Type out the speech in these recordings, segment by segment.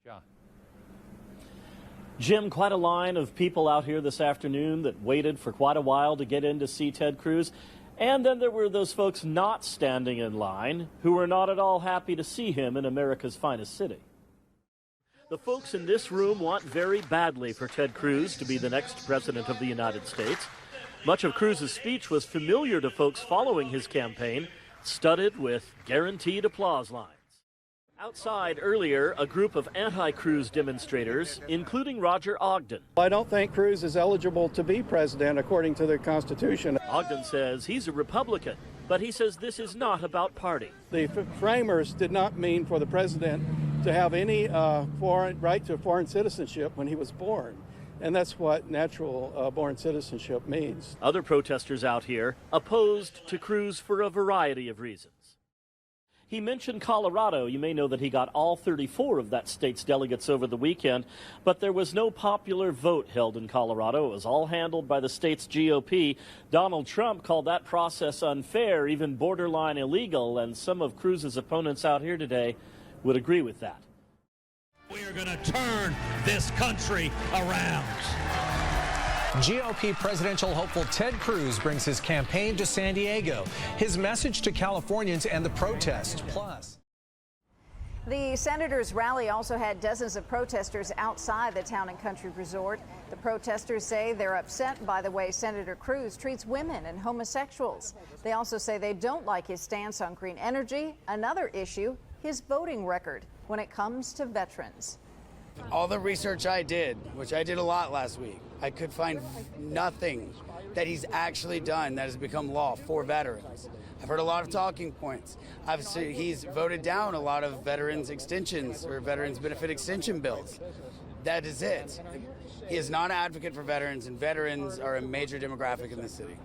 John. Jim, quite a line of people out here this afternoon that waited for quite a while to get in to see Ted Cruz. And then there were those folks not standing in line who were not at all happy to see him in America's finest city. The folks in this room want very badly for Ted Cruz to be the next president of the United States. Much of Cruz's speech was familiar to folks following his campaign, studded with guaranteed applause lines. Outside earlier, a group of anti-Cruz demonstrators, including Roger Ogden. I don't think Cruz is eligible to be president according to the Constitution. Ogden says he's a Republican, but he says this is not about party. The framers did not mean for the president to have any right to foreign citizenship when he was born. And that's what natural born citizenship means. Other protesters out here opposed to Cruz for a variety of reasons. He mentioned Colorado. You may know that he got all 34 of that state's delegates over the weekend, but there was no popular vote held in Colorado. It was all handled by the state's GOP. Donald Trump called that process unfair, even borderline illegal, and some of Cruz's opponents out here today would agree with that. We are going to turn this country around. GOP presidential hopeful Ted Cruz brings his campaign to San Diego. His message to Californians and the protest. Plus, the Senators' rally also had dozens of protesters outside the Town and Country Resort. The protesters say they're upset by the way Senator Cruz treats women and homosexuals. They also say they don't like his stance on green energy. Another issue, his voting record when it comes to veterans. All the research I did, which I did a lot last week, I could find nothing that he's actually done that has become law for veterans. I've heard a lot of talking points. Obviously, he's voted down a lot of veterans extensions or veterans benefit extension bills. That is it. He is not an advocate for veterans, and veterans are a major demographic in the city.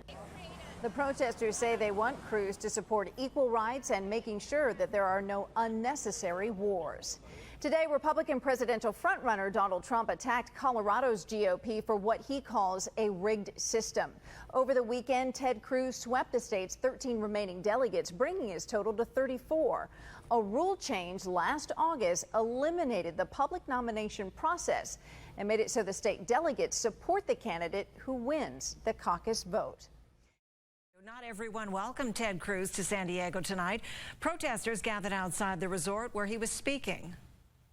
The protesters say they want Cruz to support equal rights and making sure that there are no unnecessary wars. Today, Republican presidential frontrunner Donald Trump attacked Colorado's GOP for what he calls a rigged system. Over the weekend, Ted Cruz swept the state's 13 remaining delegates, bringing his total to 34. A rule change last August eliminated the public nomination process and made it so the state delegates support the candidate who wins the caucus vote. Not everyone welcomed Ted Cruz to San Diego tonight. Protesters gathered outside the resort where he was speaking.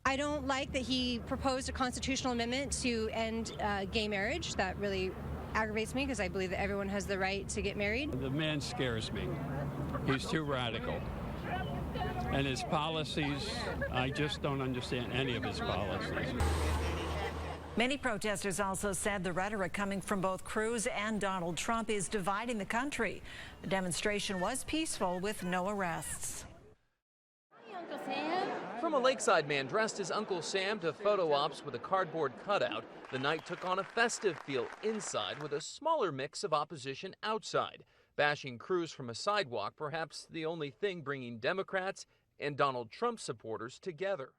I don't like that he proposed a constitutional amendment to end gay marriage. That really aggravates me because I believe that everyone has the right to get married. The man scares me. He's too radical. And his policies, I just don't understand any of his policies. Many protesters also said the rhetoric coming from both Cruz and Donald Trump is dividing the country. The demonstration was peaceful with no arrests. From a lakeside man dressed as Uncle Sam to photo ops with a cardboard cutout, the night took on a festive feel inside with a smaller mix of opposition outside. Bashing Cruz from a sidewalk, perhaps the only thing bringing Democrats and Donald Trump supporters together.